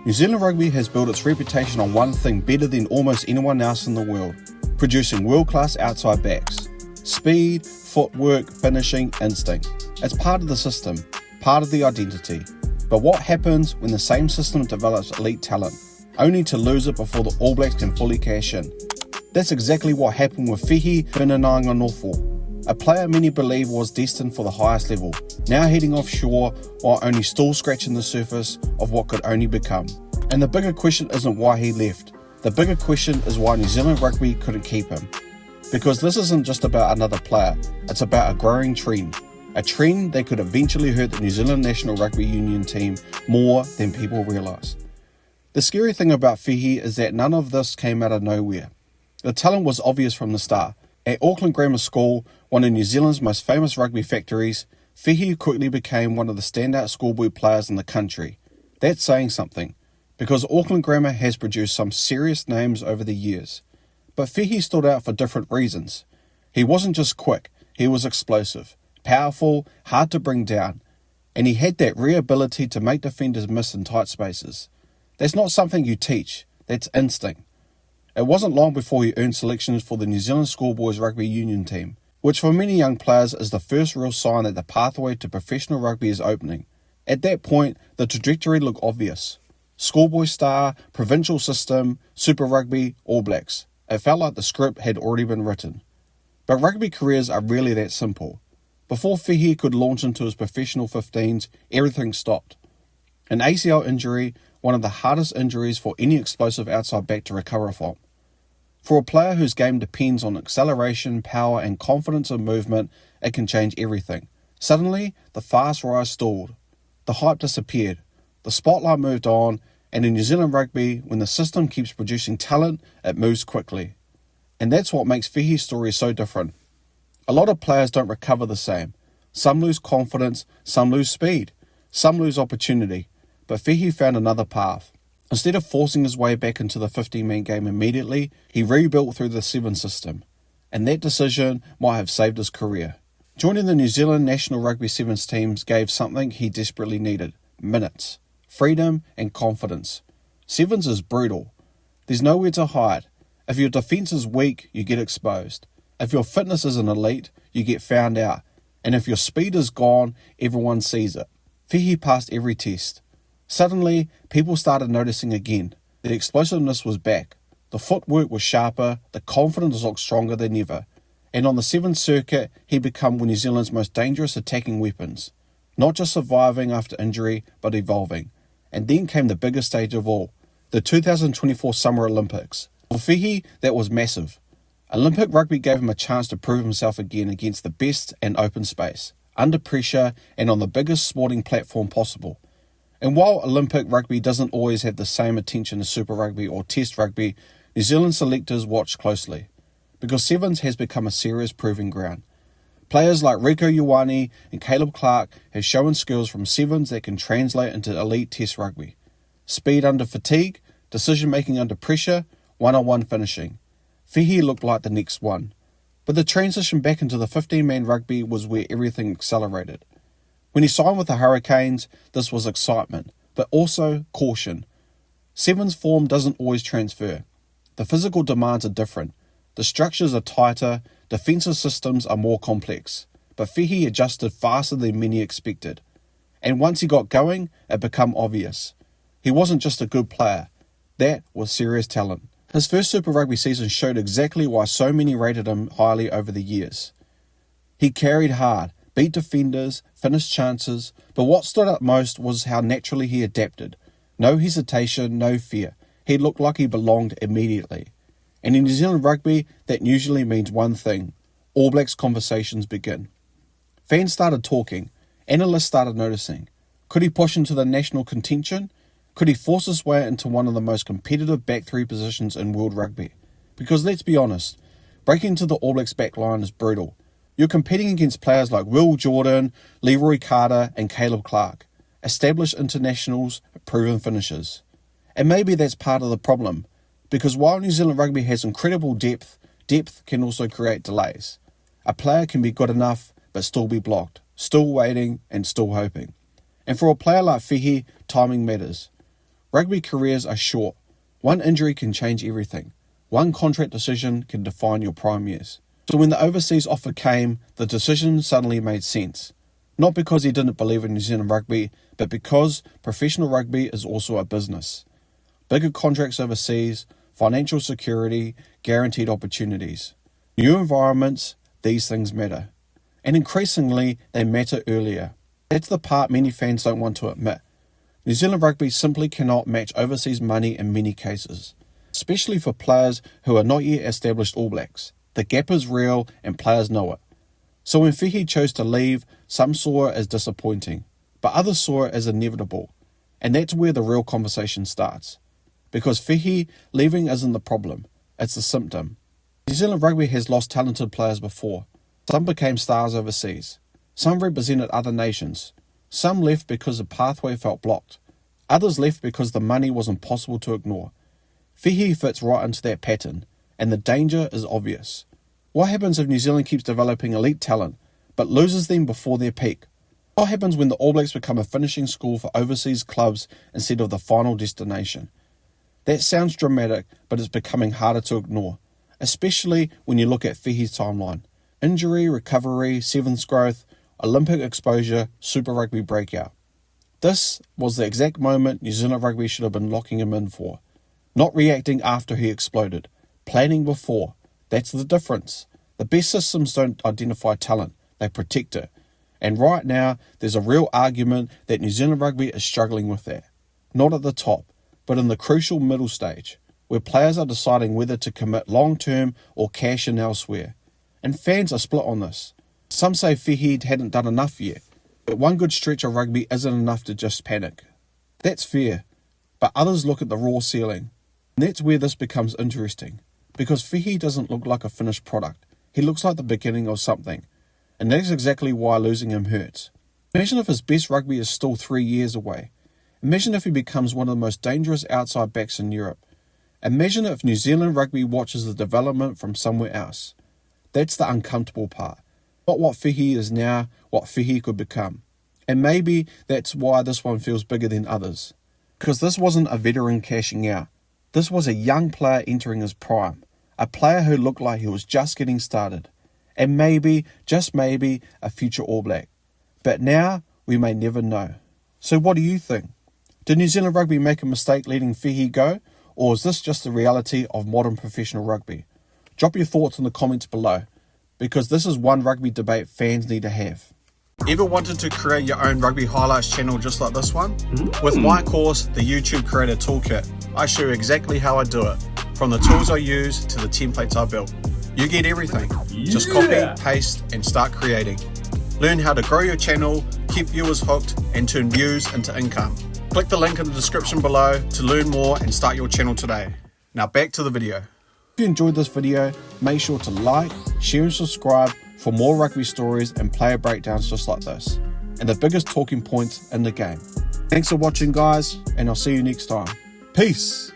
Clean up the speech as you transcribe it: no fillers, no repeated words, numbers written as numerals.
New Zealand Rugby has built its reputation on one thing better than almost anyone else in the world: producing world-class outside backs. Speed, footwork, finishing, instinct. It's part of the system, part of the identity. But what happens when the same system develops elite talent, only to lose it before the All Blacks can fully cash in? That's exactly what happened with Fehi Fineanganofo, a player many believe was destined for the highest level, now heading offshore while only still scratching the surface of what could only become. And the bigger question isn't why he left. The bigger question is why New Zealand Rugby couldn't keep him. Because this isn't just about another player, it's about a growing trend. A trend that could eventually hurt the New Zealand National Rugby Union team more than people realise. The scary thing about Fehi is that none of this came out of nowhere. The talent was obvious from the start. At Auckland Grammar School, one of New Zealand's most famous rugby factories, Fehi quickly became one of the standout schoolboy players in the country. That's saying something, because Auckland Grammar has produced some serious names over the years. But Fehi stood out for different reasons. He wasn't just quick, he was explosive, powerful, hard to bring down, and he had that rare ability to make defenders miss in tight spaces. That's not something you teach, that's instinct. It wasn't long before he earned selections for the New Zealand Schoolboys Rugby Union team, which for many young players is the first real sign that the pathway to professional rugby is opening. At that point, the trajectory looked obvious. Schoolboy star, provincial system, Super Rugby, All Blacks. It felt like the script had already been written. But rugby careers are really that simple. Before Fehi could launch into his professional 15s, everything stopped. An ACL injury, one of the hardest injuries for any explosive outside back to recover from. For a player whose game depends on acceleration, power and confidence of movement, it can change everything. Suddenly, the fast rise stalled. The hype disappeared. The spotlight moved on, and in New Zealand Rugby, when the system keeps producing talent, it moves quickly. And that's what makes Fehi's story so different. A lot of players don't recover the same. Some lose confidence, some lose speed, some lose opportunity. But Fehi found another path. Instead of forcing his way back into the 15-man game immediately, he rebuilt through the 7 system. And that decision might have saved his career. Joining the New Zealand National Rugby Sevens teams gave something he desperately needed: minutes, freedom and confidence. Sevens is brutal. There's nowhere to hide. If your defence is weak, you get exposed. If your fitness isn't elite, you get found out. And if your speed is gone, everyone sees it. Fehi passed every test. Suddenly, people started noticing again. The explosiveness was back. The footwork was sharper, the confidence looked stronger than ever. And on the 7th circuit, he became one of New Zealand's most dangerous attacking weapons. Not just surviving after injury, but evolving. And then came the biggest stage of all, the 2024 Summer Olympics. For Fehi, that was massive. Olympic rugby gave him a chance to prove himself again against the best and open space, under pressure and on the biggest sporting platform possible. And while Olympic rugby doesn't always have the same attention as Super Rugby or Test Rugby, New Zealand selectors watch closely, because Sevens has become a serious proving ground. Players like Rieko Ioane and Caleb Clark have shown skills from Sevens that can translate into elite Test Rugby. Speed under fatigue, decision-making under pressure, one-on-one finishing. Fehi looked like the next one. But the transition back into the 15-man rugby was where everything accelerated. When he signed with the Hurricanes, this was excitement, but also caution. Sevens form doesn't always transfer. The physical demands are different. The structures are tighter, defensive systems are more complex. But Fehi adjusted faster than many expected. And once he got going, it became obvious. He wasn't just a good player. That was serious talent. His first Super Rugby season showed exactly why so many rated him highly over the years. He carried hard, beat defenders, finished chances, but what stood out most was how naturally he adapted. No hesitation, no fear. He looked like he belonged immediately. And in New Zealand Rugby, that usually means one thing: All Blacks conversations begin. Fans started talking. Analysts started noticing. Could he push into the national contention? Could he force his way into one of the most competitive back 3 positions in world rugby? Because let's be honest, breaking into the All Blacks back line is brutal. You're competing against players like Will Jordan, Leroy Carter and Caleb Clark, established internationals, proven finishers. And maybe that's part of the problem, because while New Zealand Rugby has incredible depth, depth can also create delays. A player can be good enough but still be blocked, still waiting and still hoping. And for a player like Fehi, timing matters. Rugby careers are short. One injury can change everything. One contract decision can define your prime years. So when the overseas offer came, the decision suddenly made sense. Not because he didn't believe in New Zealand rugby, but because professional rugby is also a business. Bigger contracts overseas, financial security, guaranteed opportunities. New environments, these things matter. And increasingly, they matter earlier. That's the part many fans don't want to admit. New Zealand rugby simply cannot match overseas money in many cases, especially for players who are not yet established All Blacks. The gap is real and players know it. So when Fehei chose to leave, some saw it as disappointing, but others saw it as inevitable. And that's where the real conversation starts. Because Fehei leaving isn't the problem, it's the symptom. New Zealand rugby has lost talented players before. Some became stars overseas. Some represented other nations. Some left because the pathway felt blocked. Others left because the money was impossible to ignore. Fehei fits right into that pattern, and the danger is obvious. What happens if New Zealand keeps developing elite talent, but loses them before their peak? What happens when the All Blacks become a finishing school for overseas clubs instead of the final destination? That sounds dramatic, but it's becoming harder to ignore, especially when you look at Fehei's timeline. Injury, recovery, seventh growth, Olympic exposure, Super Rugby breakout. This was the exact moment New Zealand Rugby should have been locking him in for. Not reacting after he exploded. Planning before. That's the difference. The best systems don't identify talent, they protect it. And right now, there's a real argument that New Zealand Rugby is struggling with that. Not at the top, but in the crucial middle stage, where players are deciding whether to commit long-term or cash in elsewhere. And fans are split on this. Some say Fehei hadn't done enough yet, but one good stretch of rugby isn't enough to just panic. That's fair, but others look at the raw ceiling. And that's where this becomes interesting, because Fehei doesn't look like a finished product. He looks like the beginning of something, and that's exactly why losing him hurts. Imagine if his best rugby is still 3 years away. Imagine if he becomes one of the most dangerous outside backs in Europe. Imagine if New Zealand Rugby watches the development from somewhere else. That's the uncomfortable part. Not what Fehei is now, what Fehei could become. And maybe that's why this one feels bigger than others. Because this wasn't a veteran cashing out. This was a young player entering his prime. A player who looked like he was just getting started. And maybe, just maybe, a future All Black. But now, we may never know. So what do you think? Did New Zealand Rugby make a mistake letting Fehei go? Or is this just the reality of modern professional rugby? Drop your thoughts in the comments below, because this is one rugby debate fans need to have. Ever wanted to create your own rugby highlights channel just like this one? With my course, the YouTube Creator Toolkit, I show you exactly how I do it, from the tools I use to the templates I built. You get everything. Just copy, paste, and start creating. Learn how to grow your channel, keep viewers hooked, and turn views into income. Click the link in the description below to learn more and start your channel today. Now back to the video. If you enjoyed this video, make sure to like, share and subscribe for more rugby stories and player breakdowns just like this, and the biggest talking points in the game. Thanks for watching guys, and I'll see you next time. Peace!